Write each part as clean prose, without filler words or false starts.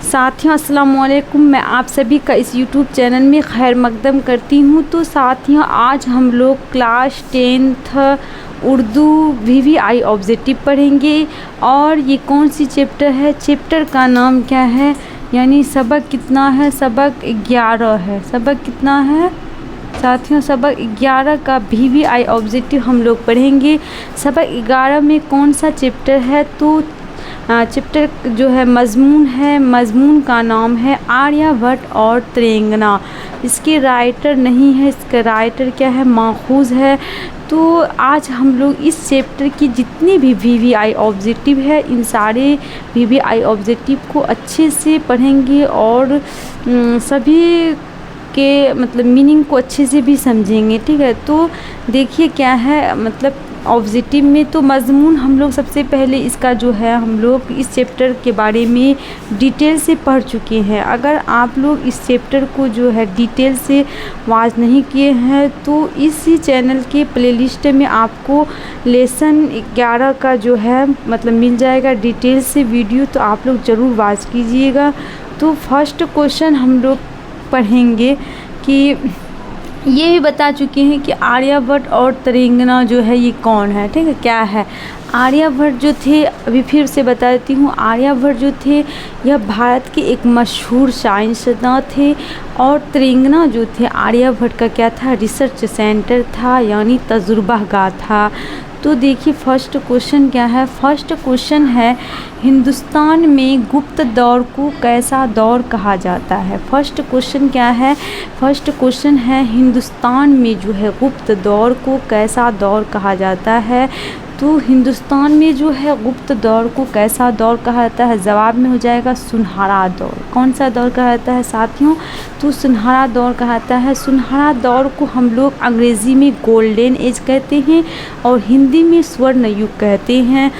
साथियों अस्सलाम वालेकुम, मैं आप सभी का इस YouTube चैनल में खैर मकदम करती हूँ। तो साथियों आज हम लोग class 10th Urdu VVI objective पढ़ेंगे। और ये कौन सी चैप्टर है, चैप्टर का नाम क्या है, यानी सबक कितना है, सबक 11 है। सबक कितना है साथियों, सबक 11 का VVI ऑब्जेक्टिव हम लोग पढ़ेंगे। सबक 11 में कौन सा चैप्टर है, तो चैप्टर जो है मज़मून का नाम है आर्यभट्ट और तेलंगाना। इसके राइटर नहीं है, इसका राइटर क्या है, माखूज़ है। तो आज हम लोग इस चैप्टर की जितनी भी VVI ऑब्जेक्टिव है, इन सारे VVI ऑब्जेक्टिव को अच्छे से पढ़ेंगे और सभी के मतलब मीनिंग को अच्छे से भी समझेंगे। ठीक है, तो देखिए क्या है मतलब ऑब्जेक्टिव में तो मज़मून हम लोग सबसे पहले इसका जो है हम लोग इस चैप्टर के बारे में डिटेल से पढ़ चुके हैं। अगर आप लोग इस चैप्टर को जो है डिटेल से वॉच नहीं किए हैं तो इसी चैनल के प्लेलिस्ट में आपको लेसन 11 का जो है मतलब मिल जाएगा डिटेल से वीडियो, तो आप लोग ज़रूर वॉच कीजिएगा। तो फर्स्ट क्वेश्चन हम लोग पढ़ेंगे कि ये भी बता चुके हैं कि आर्यभट्ट और तेलंगाना जो है ये कौन है। ठीक है, क्या है आर्यभट्ट जो थे, अभी फिर से बता देती हूँ। आर्यभट्ट जो थे यह भारत के एक मशहूर साइंसदान थे। और तेलंगाना जो थे आर्यभट्ट का क्या था, रिसर्च सेंटर था, यानी तजुर्बागाह था। तो देखिए फर्स्ट क्वेश्चन क्या है, फर्स्ट क्वेश्चन है हिंदुस्तान में गुप्त दौर को कैसा दौर कहा जाता है। फर्स्ट क्वेश्चन क्या है, फर्स्ट क्वेश्चन है हिंदुस्तान में जो है गुप्त दौर को कैसा दौर कहा जाता है। तो हिंदुस्तान में जो है गुप्त दौर को कैसा दौर कहा जाता है, जवाब में हो जाएगा सुनहरा दौर। कौन सा दौर कहा जाता है साथियों, तो सुनहरा दौर कहा जाता है। सुनहरा दौर को हम लोग अंग्रेज़ी में गोल्डन एज कहते हैं और हिंदी में स्वर्ण युग कहते हैं।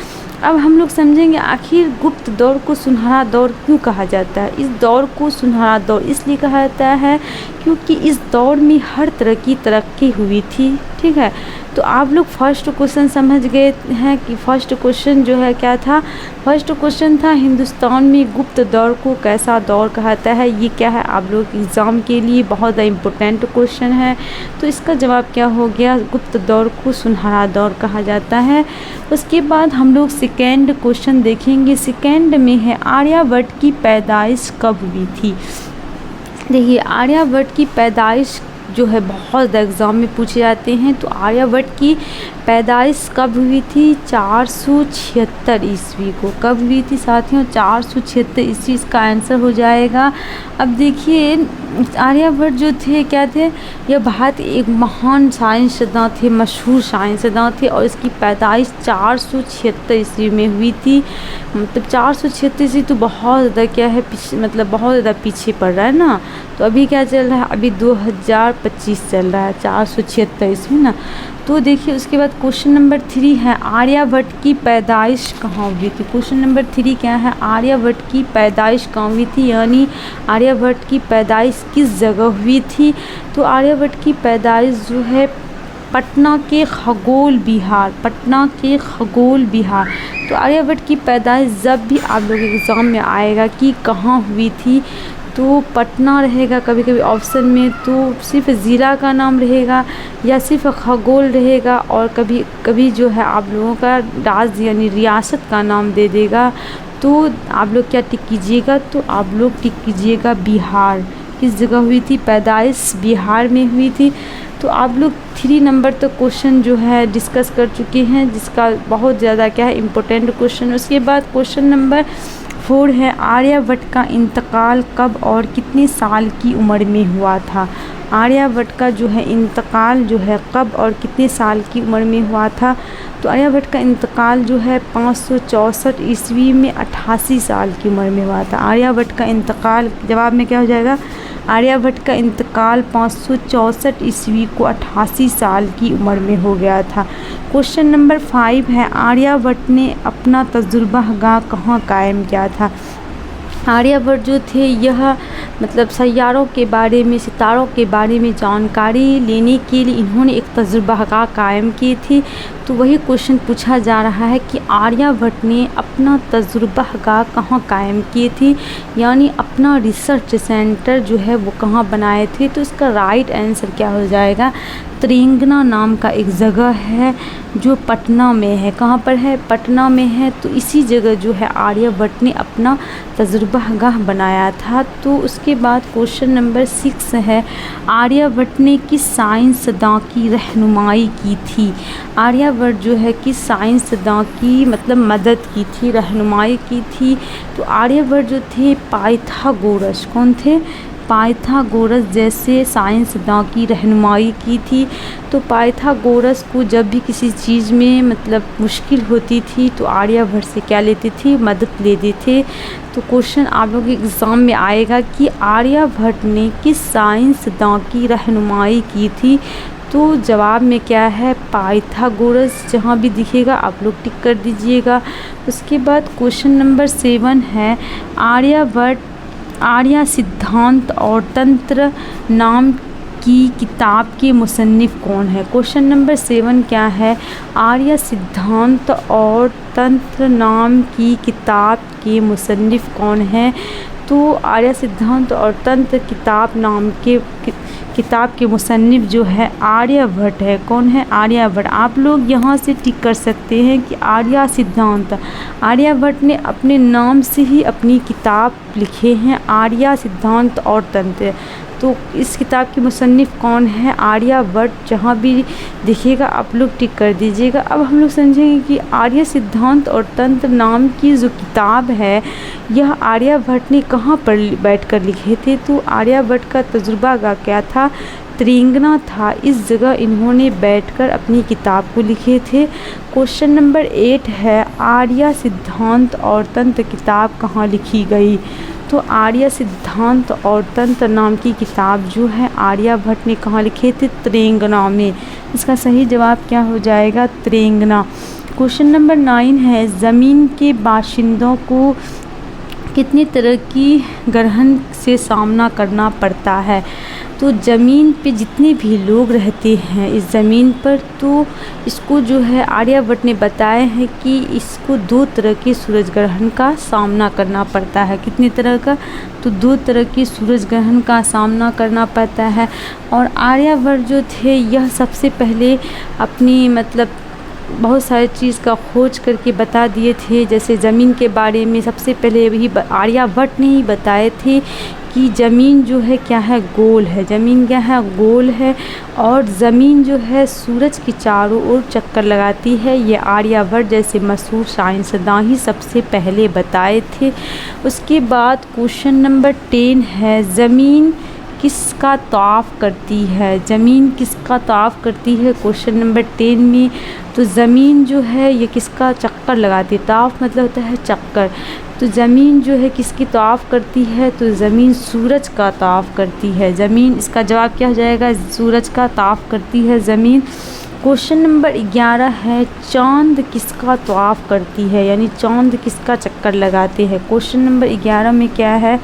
अब हम लोग समझेंगे आखिर गुप्त दौर को सुनहरा दौर क्यों कहा जाता है। इस दौर को सुनहरा दौर इसलिए कहा जाता है क्योंकि इस दौर में हर तरह की तरक्की हुई थी। ठीक है, तो आप लोग फर्स्ट क्वेश्चन समझ गए हैं कि फर्स्ट क्वेश्चन जो है क्या था, फर्स्ट क्वेश्चन था हिंदुस्तान में गुप्त दौर को कैसा दौर कहा जाता है। ये क्या है आप लोग एग्ज़ाम के लिए बहुत ज़्यादा इम्पोर्टेंट क्वेश्चन है। तो इसका जवाब क्या हो गया, गुप्त दौर को सुनहरा दौर कहा जाता है। उसके बाद हम लोग सेकेंड क्वेश्चन देखेंगे। सेकेंड में है आर्यभट्ट की पैदाइश कब हुई थी। देखिए आर्यभट्ट की पैदाइश जो है बहुत एग्ज़ाम में पूछे जाते हैं। तो आर्यभट्ट की पैदाइश कब हुई थी, 476 ईस्वी को। कब हुई थी साथियों, 476 ईस्वी इसका आंसर हो जाएगा। अब देखिए आर्यभट्ट जो थे क्या थे, यह भारत एक महान साइंसदान थे, मशहूर साइंसदान थे और इसकी पैदाइश 476 ईस्वी में हुई थी। मतलब 476 ईस्वी तो बहुत ज़्यादा क्या है मतलब बहुत ज़्यादा पीछे पड़ रहा है ना। तो अभी क्या चल रहा है, अभी 2025 चल रहा है, 476 ईस्वी ना। तो देखिए उसके बाद क्वेश्चन नंबर 3 है आर्यभट्ट की पैदाइश कहाँ हुई थी। क्वेश्चन नंबर 3 क्या है, आर्यभट्ट की पैदाइश कहाँ हुई थी, यानी आर्यभट्ट की पैदाइश किस जगह हुई थी। तो आर्यभट्ट की पैदाइश जो है पटना के खगोल बिहार, पटना के खगोल बिहार। तो आर्यभट्ट की पैदाइश जब भी आप लोग एग्ज़ाम में आएगा कि कहाँ हुई थी तो पटना रहेगा कभी कभी ऑप्शन में, तो सिर्फ ज़िला का नाम रहेगा या सिर्फ खगोल रहेगा, और कभी कभी जो है आप लोगों का राज्य यानी रियासत का नाम दे देगा। तो आप लोग क्या टिक कीजिएगा, तो आप लोग टिक कीजिएगा बिहार। किस जगह हुई थी पैदाइश, बिहार में हुई थी। तो आप लोग 3 नंबर तो क्वेश्चन जो है डिस्कस कर चुके हैं, जिसका बहुत ज़्यादा क्या है इम्पोर्टेंट क्वेश्चन। उसके बाद क्वेश्चन नंबर 4 है आर्यभट्ट का इंतकाल कब और कितने साल की उम्र में हुआ था। आर्यभट्ट का जो है इंतकाल जो है कब और कितने साल की उम्र में हुआ था। तो आर्यभट्ट का इंतकाल जो है 564 ईस्वी में 88 साल की उम्र में हुआ था। आर्यभट्ट का इंतकाल, जवाब में क्या हो जाएगा, आर्यभट्ट का इंतकाल 564 ईस्वी को 88 साल की उम्र में हो गया था। क्वेश्चन नंबर 5 है आर्यभट्ट ने अपना तजुर्बागाह कहाँ कायम किया था। आर्यभट्ट जो थे यह मतलब सैयारों के बारे में, सितारों के बारे में जानकारी लेने के लिए इन्होंने एक तजुर्बागाह कायम की थी। तो वही क्वेश्चन पूछा जा रहा है कि आर्यभट्ट ने अपना तजुर्बागाह कहाँ कायम किए थे, यानी अपना रिसर्च सेंटर जो है वो कहाँ बनाए थे। तो इसका राइट आंसर क्या हो जाएगा, त्रिंगना नाम का एक जगह है जो पटना में है। कहाँ पर है, पटना में है। तो इसी जगह जो है आर्यभट्ट ने अपना तजुर्बागाह बनाया था। तो उसके बाद क्वेश्चन नंबर 6 है, आर्यभट्ट ने किस साइंसदां की रहनुमाई की थी। आर्यभट्ट जो है किस साइंसदां की मतलब मदद की थी, रहनुमाई की थी। तो आर्यभट्ट जो थे पाइथागोरस, कौन थे, पाइथागोरस जैसे साइंसदां की रहनुमाई की थी। तो पाइथागोरस को जब भी किसी चीज़ में मतलब मुश्किल होती थी तो आर्यभट्ट से क्या लेते थे, मदद लेते थे। तो क्वेश्चन आप लोगों के एग्ज़ाम में आएगा कि आर्यभट्ट ने किस साइंसदां की रहनुमाई की थी। तो जवाब में क्या है, पाइथागोरस। जहाँ भी दिखेगा आप लोग टिक कर दीजिएगा। उसके बाद क्वेश्चन नंबर 7 है, आर्यभट्ट आर्य सिद्धांत और तंत्र नाम की किताब के मुसन्निफ़ कौन है। क्वेश्चन नंबर 7 क्या है, आर्य सिद्धांत और तंत्र नाम की किताब के मुसन्निफ़ कौन है। तो आर्य सिद्धांत और तंत्र किताब के मुसन्निफ़ जो है आर्यभट्ट है। कौन है, आर्यभट्ट। आप लोग यहाँ से टिक कर सकते हैं कि आर्य सिद्धांत, आर्यभट्ट ने अपने नाम से ही अपनी किताब लिखे हैं, आर्य सिद्धांत और तंत्र। तो इस किताब के मुसन्निफ़ कौन है, आर्यभट्ट। जहाँ भी दिखेगा आप लोग टिक कर दीजिएगा। अब हम लोग समझेंगे कि आर्य सिद्धांत और तंत्र नाम की जो किताब है यह आर्यभट्ट ने कहाँ पर बैठकर लिखे थे। तो आर्यभट्ट का तजुर्बागाह क्या था, त्रिंगना था। इस जगह इन्होंने बैठकर अपनी किताब को लिखे थे। क्वेश्चन नंबर 8 है, आर्य सिद्धांत और तंत्र किताब कहाँ लिखी गई। तो आर्य सिद्धांत और तंत्र नाम की किताब जो है आर्यभट्ट ने कहाँ लिखे थे, त्रिंगना में। इसका सही जवाब क्या हो जाएगा, त्रिंगना। क्वेश्चन नंबर 9 है, ज़मीन के बाशिंदों को कितनी तरह की ग्रहण से सामना करना पड़ता है। तो ज़मीन पे जितने भी लोग रहते हैं इस ज़मीन पर, तो इसको जो है आर्यभट्ट ने बताया है कि इसको 2 तरह के सूरज ग्रहण का सामना करना पड़ता है। कितने तरह का, तो 2 तरह के सूरज ग्रहण का सामना करना पड़ता है। और आर्यभट्ट जो थे यह सबसे पहले अपनी मतलब बहुत सारी चीज़ का खोज करके बता दिए थे। जैसे ज़मीन के बारे में सबसे पहले वही आर्यभट्ट ने ही बताए थे कि ज़मीन जो है क्या है, गोल है। ज़मीन क्या है, गोल है। और ज़मीन जो है सूरज के चारों ओर चक्कर लगाती है। ये आर्यभट्ट जैसे मशहूर साइंसदां ही सबसे पहले बताए थे। उसके बाद क्वेश्चन नंबर 10 है, ज़मीन किसका तवाफ़ करती है। ज़मीन किसका तवाफ़ करती है क्वेश्चन नंबर 10 में। तो ज़मीन जो है ये किसका चक्कर लगाती है, तवाफ़ मतलब होता है चक्कर। तो ज़मीन जो है किसकी तवाफ़ करती है, तो ज़मीन सूरज का तवाफ़ करती है। ज़मीन, इसका जवाब क्या हो जाएगा, सूरज का तवाफ़ करती है ज़मीन। क्वेश्चन नंबर 11 है, चाँद किसका तवाफ़ करती है, यानी चाँद किसका चक्कर लगाते हैं। क्वेश्चन नंबर 11 में क्या है,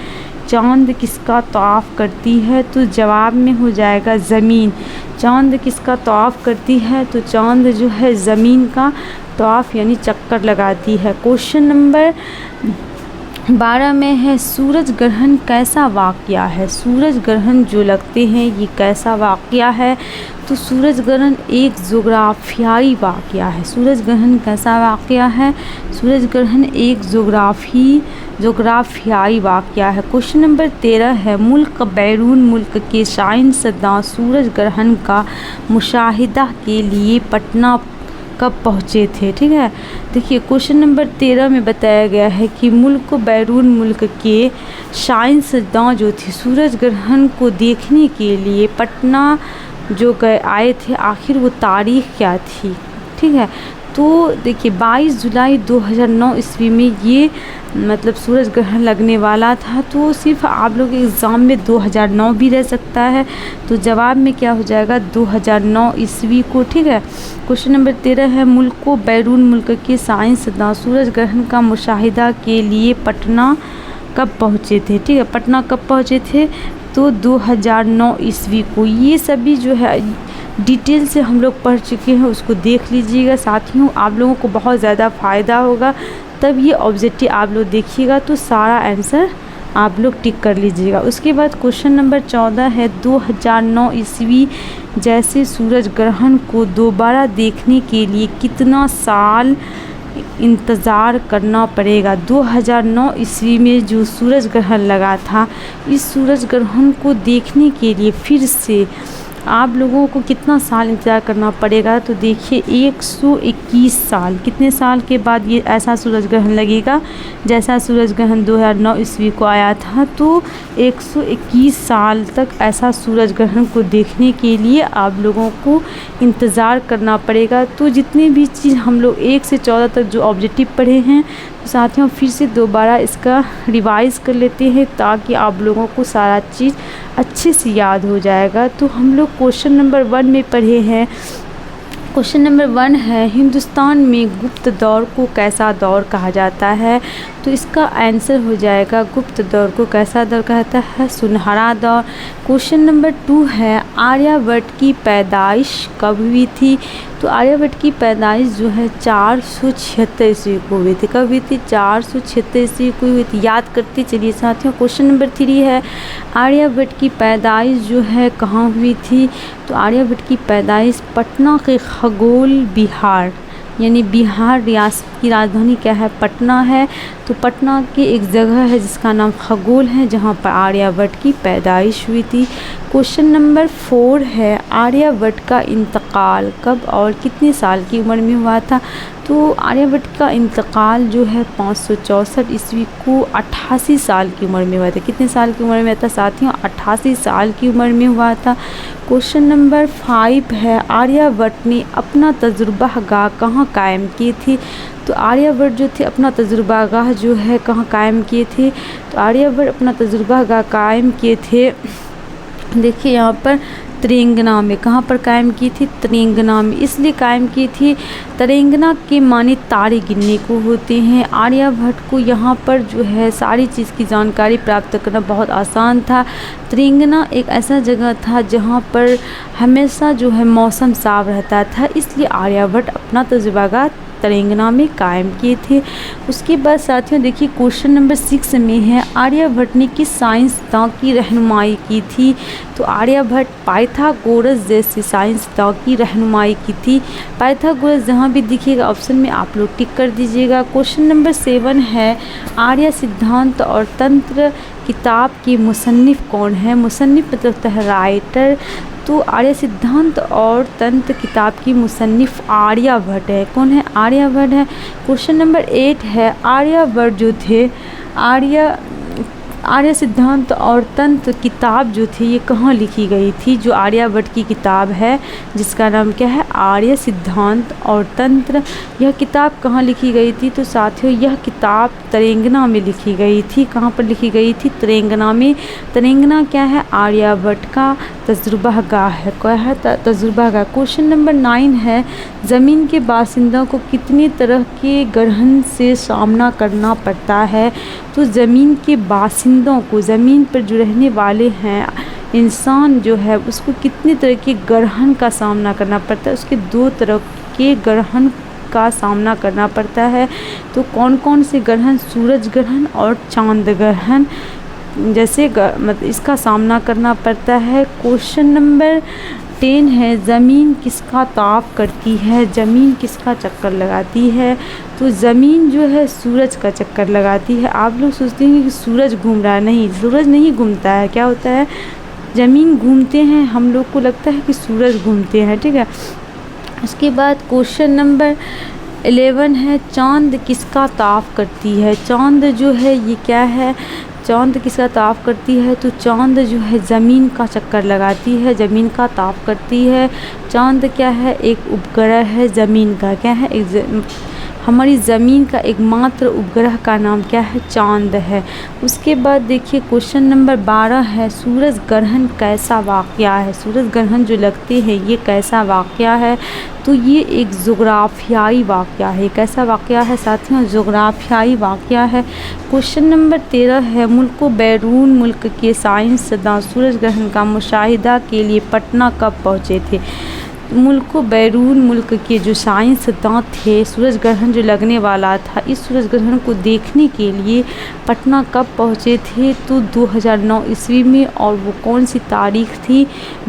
चाँद किसका तवाफ़ करती है। तो जवाब में हो जाएगा ज़मीन। चाँद किसका तवाफ़ करती है, तो चाँद जो है ज़मीन का तवाफ़ यानी चक्कर लगाती है। क्वेश्चन नंबर 12 में है, सूरज ग्रहण कैसा वाक़या है। सूरज ग्रहण जो लगते हैं ये कैसा वाक़या है। तो सूरज ग्रहण एक जोग्राफियाई वाक़या है। सूरज ग्रहण कैसा वाक़या है, सूरज ग्रहण एक जोग्राफियाई वाक़या है। क्वेश्चन नंबर 13 है, मुल्क बैरून मुल्क के साइंसदां सूरज ग्रहण का मुशाहिदा के लिए पटना कब पहुँचे थे। ठीक है, देखिए क्वेश्चन नंबर 13 में बताया गया है कि मुल्क बैरून मुल्क के साइंसदां जो थे सूरज ग्रहण को देखने के लिए पटना जो आए थे, आखिर वो तारीख़ क्या थी। ठीक है, तो देखिए 22 जुलाई 2009 ईस्वी में ये मतलब सूरज ग्रहण लगने वाला था। तो सिर्फ आप लोग एग्ज़ाम में 2009 भी रह सकता है। तो जवाब में क्या हो जाएगा, 2009 ईस्वी को। ठीक है, क्वेश्चन नंबर 13 है, मुल्क बैरून मुल्क के साइंसदां सूरज ग्रहण का मुशाहिदा के लिए पटना कब पहुँचे थे। ठीक है, पटना कब पहुँचे थे, तो 2009 ईस्वी को। ये सभी जो है डिटेल से हम लोग पढ़ चुके हैं, उसको देख लीजिएगा साथियों, आप लोगों को बहुत ज़्यादा फ़ायदा होगा। तब ये ऑब्जेक्टिव आप लोग देखिएगा तो सारा आंसर आप लोग टिक कर लीजिएगा। उसके बाद क्वेश्चन नंबर 14 है 2009 ईस्वी जैसे सूरज ग्रहण को दोबारा देखने के लिए कितना साल इंतज़ार करना पड़ेगा। 2009 ईस्वी में जो सूरज ग्रहण लगा था, इस सूरज ग्रहण को देखने के लिए फिर से आप लोगों को कितना साल इंतज़ार करना पड़ेगा। तो देखिए 121 साल, कितने साल के बाद ये ऐसा सूरज ग्रहण लगेगा जैसा सूरज ग्रहण 2009 ईस्वी को आया था। तो 121 साल तक ऐसा सूरज ग्रहण को देखने के लिए आप लोगों को इंतज़ार करना पड़ेगा। तो जितने भी चीज़ हम लोग 1 से 14 तक जो ऑब्जेक्टिव पढ़े हैं, तो साथियों फिर से दोबारा इसका रिवाइज़ कर लेते हैं ताकि आप लोगों को सारा चीज़ अच्छे से याद हो जाएगा। तो हम लोग क्वेश्चन नंबर 1 में पढ़े हैं। क्वेश्चन नंबर 1 है हिंदुस्तान में गुप्त दौर को कैसा दौर कहा जाता है। तो इसका आंसर हो जाएगा गुप्त दौर को कैसा दौर कहा जाता है, सुनहरा दौर। क्वेश्चन नंबर 2 है आर्यभट्ट की पैदाइश कब हुई थी। तो आर्यभट्ट की पैदाइश जो है 476 ईस्वी को हुई थी। कब हुई थी, 476 ईस्वी को हुई थी। याद करते चलिए साथियों। क्वेश्चन नंबर 3 है आर्यभट्ट की पैदाइश जो है कहाँ हुई थी। तो आर्यभट्ट की पैदाइश पटना के खगोल बिहार, यानी बिहार रियासत की राजधानी क्या है, पटना है। तो पटना की एक जगह है जिसका नाम खगोल है, जहाँ पर आर्यभट्ट की पैदाइश हुई थी। क्वेश्चन नंबर 4 है आर्यभट्ट का इंतकाल कब और कितने साल की उम्र में हुआ था। तो आर्यभट्ट का इंतकाल जो है 564 ईस्वी को 88 साल की उम्र में हुआ था। कितने साल की उम्र में हुआ था साथियों, 88 साल की उम्र में हुआ था। क्वेश्चन नंबर 5 है आर्यभट्ट ने अपना तजुर्बागाह कहाँ कायम की थी। तो आर्यभट्ट जो थे अपना तजुर्बागाह जो है कहाँ कायम किए थे। तो आर्यभट्ट अपना तजुर्बागाह कायम किए थे, देखिए यहाँ पर तेलंगाना में। कहाँ पर कायम की थी, तेलंगाना में। इसलिए कायम की थी, तेलंगाना के माने तारे गिनने को होते हैं। आर्यभट्ट को यहाँ पर जो है सारी चीज़ की जानकारी प्राप्त करना बहुत आसान था। तेलंगाना एक ऐसा जगह था जहाँ पर हमेशा जो है मौसम साफ रहता था, इसलिए आर्यभट्ट अपना तजुर्बागाह तेलंगाना में कायम किए थे। उसके बाद साथियों देखिए क्वेश्चन नंबर 6 में है आर्यभट्ट ने किस साइंसदान की रहनुमाई की थी। तो आर्यभट्ट पाइथागोरस जैसे साइंसदान की रहनुमाई की थी। पाइथागोरस जहाँ भी दिखेगा ऑप्शन में आप लोग टिक कर दीजिएगा। क्वेश्चन नंबर 7 है आर्य सिद्धांत और तंत्र किताब के मुसन्निफ कौन है। मुसन्निफ मतलब है राइटर। तो आर्य सिद्धांत और तंत्र किताब की मुसन्निफ आर्यभट्ट है। कौन है, आर्यभट्ट है। क्वेश्चन नंबर 8 है आर्यभट्ट जो थे आर्य सिद्धांत और तंत्र किताब जो थी ये कहाँ लिखी गई थी। जो आर्यभट्ट की किताब है जिसका नाम क्या है, आर्य सिद्धांत और तंत्र, यह किताब कहाँ लिखी गई थी। तो साथियों यह किताब तेलंगाना में लिखी गई थी। कहाँ पर लिखी गई थी, तेलंगाना में। तेलंगाना क्या है, आर्यभट्ट का तजुर्बागाह है। क्या है, तजुर्बागाह। क्वेश्चन नंबर 9 है ज़मीन के बासिंदों को कितने तरह के ग्रहण से सामना करना पड़ता है। तो ज़मीन के बासिंदों को, ज़मीन पर जो रहने वाले हैं इंसान जो है उसको कितने तरह के ग्रहण का सामना करना पड़ता है। उसके 2 तरह के ग्रहण का सामना करना पड़ता है। तो कौन कौन से ग्रहण, सूरज ग्रहण और चांद ग्रहण जैसे मतलब इसका सामना करना पड़ता है। क्वेश्चन नंबर 10 है ज़मीन किसका ताप करती है। ज़मीन किसका चक्कर लगाती है। तो ज़मीन जो है सूरज का चक्कर लगाती है। आप लोग सोचते हैं कि सूरज घूम रहा है, नहीं, सूरज नहीं घूमता है। क्या होता है, ज़मीन घूमते हैं, हम लोग को लगता है कि सूरज घूमते हैं, ठीक है। उसके बाद क्वेश्चन नंबर 11 है चाँद किसका ताप करती है। चाँद जो है ये क्या है, चाँद किसका ताप करती है। तो चाँद जो है ज़मीन का चक्कर लगाती है, ज़मीन का ताप करती है। चाँद क्या है, एक उपग्रह है ज़मीन का। क्या है, एक हमारी ज़मीन का एकमात्र उपग्रह का नाम क्या है, चाँद है। उसके बाद देखिए क्वेश्चन नंबर 12 है सूरज ग्रहण कैसा वाक़या है। सूरज ग्रहण जो लगते हैं ये कैसा वाक़या है। तो ये एक जोग्राफियाई वाक़या है। कैसा वाक़या है साथियों, जोग्राफियाई वाक़या है। क्वेश्चन नंबर 13 है मुल्क बैरून मुल्क के साइंसदान सूरज ग्रहण का मुशाहिदा के लिए पटना कब पहुँचे थे। मुल्क बैरून मुल्क के जो साइंसदान थे सूरज ग्रहण जो लगने वाला था, इस सूरज ग्रहण को देखने के लिए पटना कब पहुँचे थे? तो 2009 ईस्वी में। और वो कौन सी तारीख थी?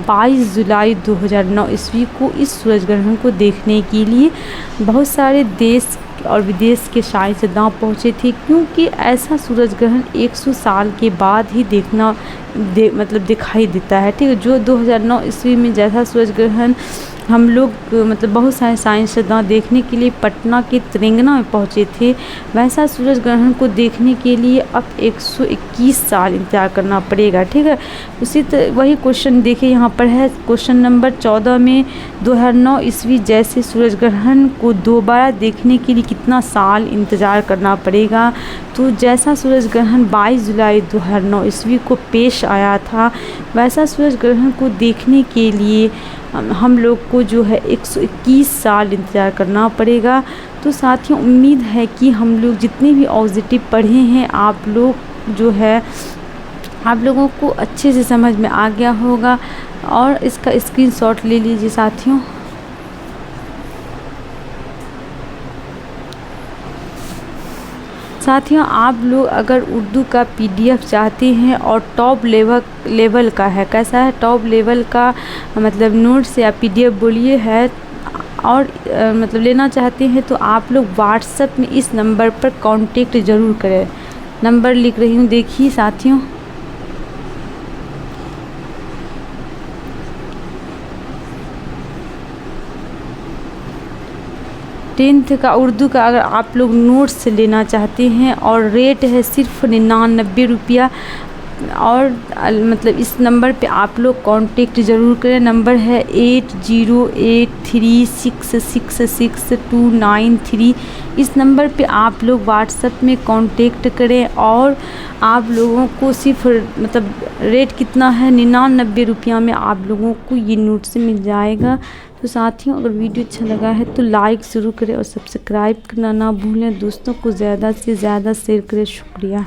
22 जुलाई 2009 ईस्वी को इस सूरज ग्रहण को देखने के लिए बहुत सारे देश और विदेश के साइंसदान पहुँचे थे, क्योंकि ऐसा सूरज ग्रहण 100 साल के बाद ही मतलब दिखाई देता है। ठीक है, जो 2009 ईस्वी में जैसा सूरज ग्रहण हम लोग मतलब बहुत सारे साइंसदान देखने के लिए पटना के तेलंगाना में पहुँचे थे, वैसा सूरज ग्रहण को देखने के लिए अब 121 साल इंतज़ार करना पड़ेगा। ठीक है, उसी वही क्वेश्चन देखिए यहाँ पर है, क्वेश्चन नंबर 14 में 2009 ईस्वी जैसे सूरज ग्रहण को दोबारा देखने के लिए कितना साल इंतज़ार करना पड़ेगा? तो जैसा सूरज ग्रहण 22 जुलाई 2009 ईस्वी को पेश आया था, वैसा सूरज ग्रहण को देखने के लिए हम लोग को जो है 121 साल इंतज़ार करना पड़ेगा। तो साथियों, उम्मीद है कि हम लोग जितने भी ऑब्जेक्टिव पढ़े हैं आप लोग जो है आप लोगों को अच्छे से समझ में आ गया होगा, और इसका स्क्रीनशॉट ले लीजिए साथियों। साथियों, आप लोग अगर उर्दू का PDF चाहते हैं और टॉप लेवल का है, कैसा है टॉप लेवल का मतलब नोट्स या PDF बोलिए है, और मतलब लेना चाहते हैं तो आप लोग व्हाट्सएप में इस नंबर पर कांटेक्ट ज़रूर करें। नंबर लिख रही हूँ, देखिए साथियों। टेंथ का उर्दू का अगर आप लोग नोट्स लेना चाहते हैं और रेट है सिर्फ 99 रुपया, और मतलब इस नंबर पे आप लोग कांटेक्ट ज़रूर करें। नंबर है 8083666293। इस नंबर पे आप लोग व्हाट्सएप में कांटेक्ट करें, और आप लोगों को सिर्फ मतलब रेट कितना है 99 रुपया में आप लोगों को ये नोट्स मिल जाएगा। तो साथियों, अगर वीडियो अच्छा लगा है तो लाइक ज़रूर करें और सब्सक्राइब करना ना भूलें। दोस्तों को ज़्यादा से ज़्यादा शेयर करें। शुक्रिया।